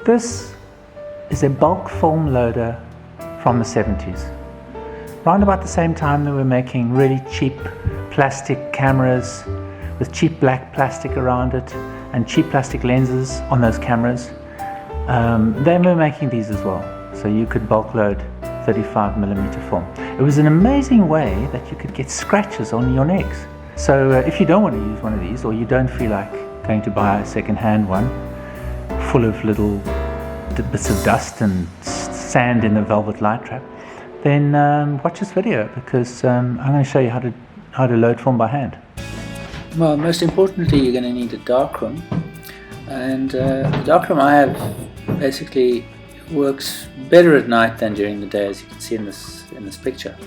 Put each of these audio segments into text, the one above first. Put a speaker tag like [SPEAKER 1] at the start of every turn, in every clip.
[SPEAKER 1] This is a bulk film loader from the 70s. Around about the same time they were making really cheap plastic cameras with cheap black plastic around it and cheap plastic lenses on those cameras. They were making these as well, so you could bulk load 35mm film. It was an amazing way that you could get scratches on your negs. So if you don't want to use one of these, or you don't feel like going to buy a second-hand one full of little bits of dust and sand in the velvet light trap, then watch this video, because I'm going to show you how to load film by hand.
[SPEAKER 2] Well, most importantly, you're going to need a darkroom, and the darkroom I have basically works better at night than during the day, as you can see in this picture.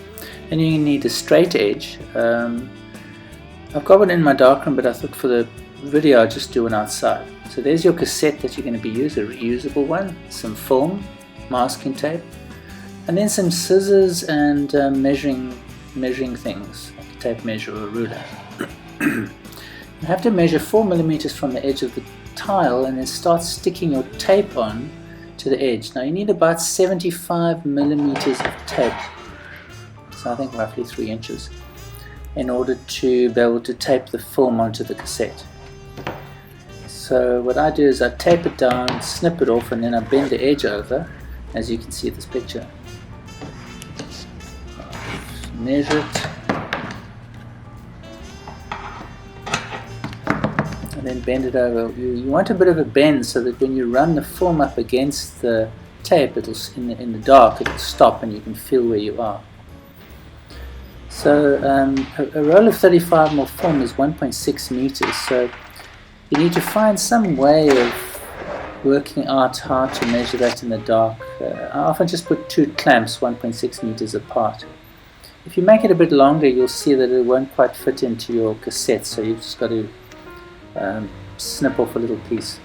[SPEAKER 2] And you need a straight edge. I've got one in my darkroom, but I thought for the video I'll just do one outside. So there's your cassette that you're going to be using, a reusable one, some film, masking tape, and then some scissors and measuring things, like a tape measure or a ruler. You have to measure 4mm from the edge of the tile and then start sticking your tape on to the edge. Now you need about 75mm of tape, so I think roughly 3 inches, in order to be able to tape the film onto the cassette. So what I do is I tape it down, snip it off, and then I bend the edge over, as you can see in this picture. Measure it, and then bend it over. You want a bit of a bend so that when you run the film up against the tape, it'll in the dark it'll stop and you can feel where you are. So a roll of 35mm film is 1.6 meters, so you need to find some way of working out how to measure that in the dark. I often just put 2 clamps 1.6 meters apart. If you make it a bit longer, you'll see that it won't quite fit into your cassette, so you've just got to snip off a little piece.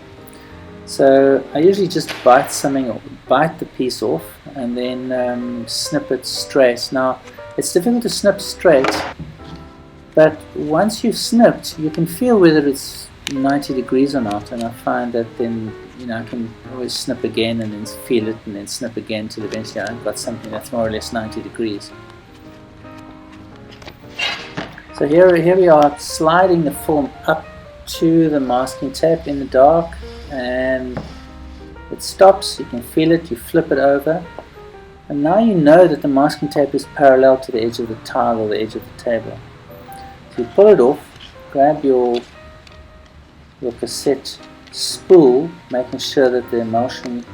[SPEAKER 2] So I usually just bite the piece off and then snip it straight. Now it's difficult to snip straight, but once you've snipped, you can feel whether it's 90 degrees or not, and I find that then I can always snip again and then feel it and then snip again till eventually I've got something that's more or less 90 degrees. So here we are, sliding the film up to the masking tape in the dark, and it stops. You can feel it, you flip it over, and now you know that the masking tape is parallel to the edge of the tile or the edge of the table. So you pull it off, grab your cassette spool, making sure that the emulsion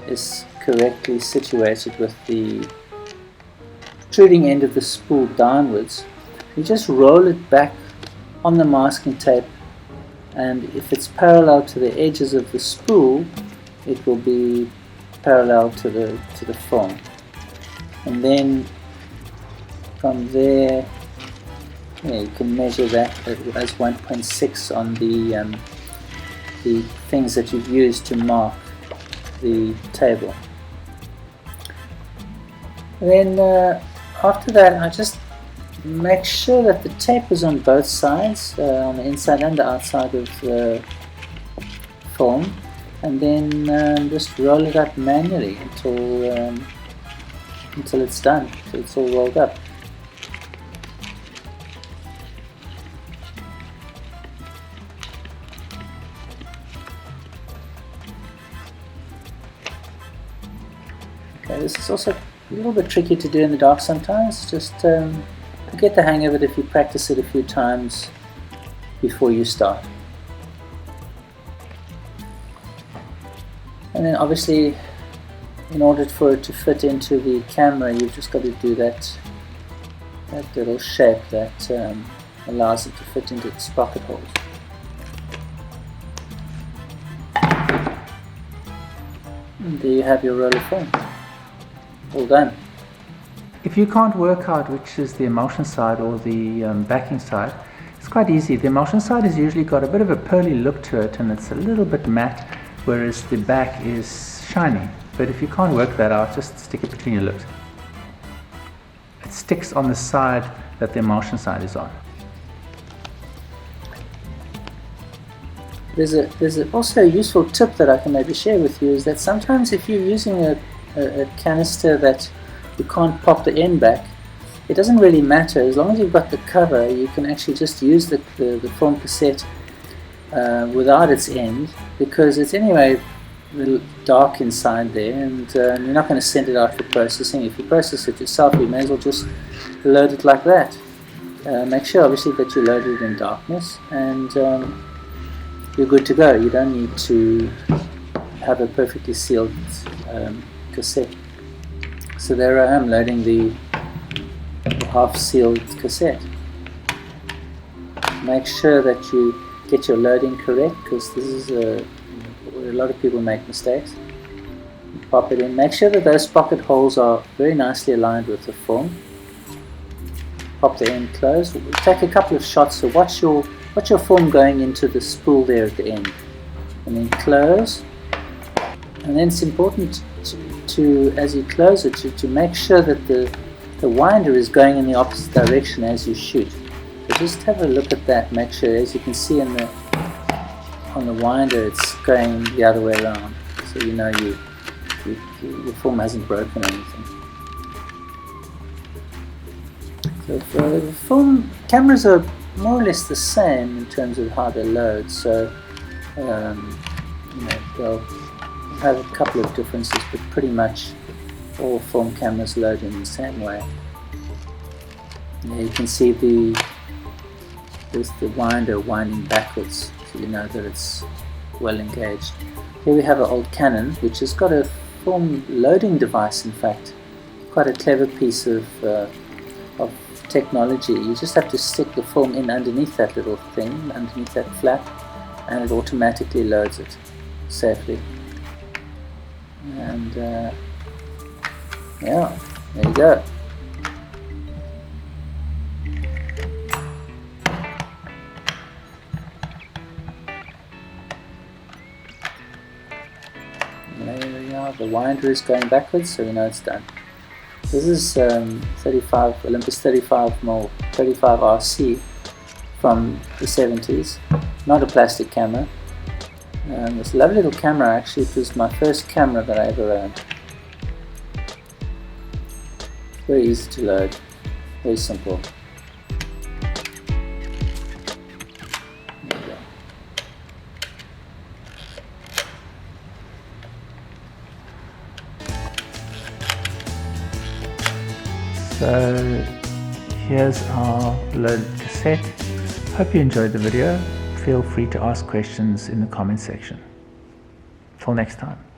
[SPEAKER 2] is correctly situated with the protruding end of the spool downwards. You just roll it back on the masking tape, and if it's parallel to the edges of the spool, it will be parallel to the film. And then from there, you can measure that as 1.6 on the things that you've used to mark the table. And then after that, I just make sure that the tape is on both sides, on the inside and the outside of the film, and then just roll it up manually until it's done, until it's all rolled up. Okay, this is also a little bit tricky to do in the dark sometimes. Just get the hang of it if you practice it a few times before you start. And then obviously, in order for it to fit into the camera, you've just got to do that little shape that allows it to fit into the sprocket holes. And there you have your roll of film. All done.
[SPEAKER 1] If you can't work out which is the emulsion side or the backing side, it's quite easy. The emulsion side has usually got a bit of a pearly look to it, and it's a little bit matte, whereas the back is shiny. But if you can't work that out, just stick it between your lips. It sticks on the side that the emulsion side is on.
[SPEAKER 2] There's also a useful tip that I can maybe share with you, is that sometimes if you're using a canister that you can't pop the end back, it doesn't really matter. As long as you've got the cover, you can actually just use the film cassette without its end, because it's anyway a little dark inside there, and you're not going to send it out for processing. If you process it yourself, you may as well just load it like that. Make sure obviously that you load it in darkness, and you're good to go. You don't need to have a perfectly sealed cassette. So there I am loading the half-sealed cassette. Make sure that you get your loading correct, because this is where a lot of people make mistakes. Pop it in. Make sure that those pocket holes are very nicely aligned with the film. Pop the end closed. Take a couple of shots, so watch your film going into the spool there at the end, and then close. And then it's important to as you close it, to make sure that the winder is going in the opposite direction as you shoot. So just have a look at that. Make sure, as you can see on the winder, it's going the other way around, so you know your film hasn't broken or anything. So for the film, cameras are more or less the same in terms of how they load. So they'll have a couple of differences, but pretty much all film cameras load in the same way. Now you can see there's the winder winding backwards, so you know that it's well engaged. Here we have an old Canon, which has got a film loading device. In fact, quite a clever piece of technology. You just have to stick the film in underneath that little thing, underneath that flap, and it automatically loads it safely. And yeah, there you go. There we are. The winder is going backwards, so you know it's done. This is 35 Olympus 35mm 35 RC from the 70s. Not a plastic camera. It's a lovely little camera. Actually, it was my first camera that I ever owned. Very easy to load. Very simple. There you go.
[SPEAKER 1] So here's our loaded cassette. Hope you enjoyed the video. Feel free to ask questions in the comment section. Till next time.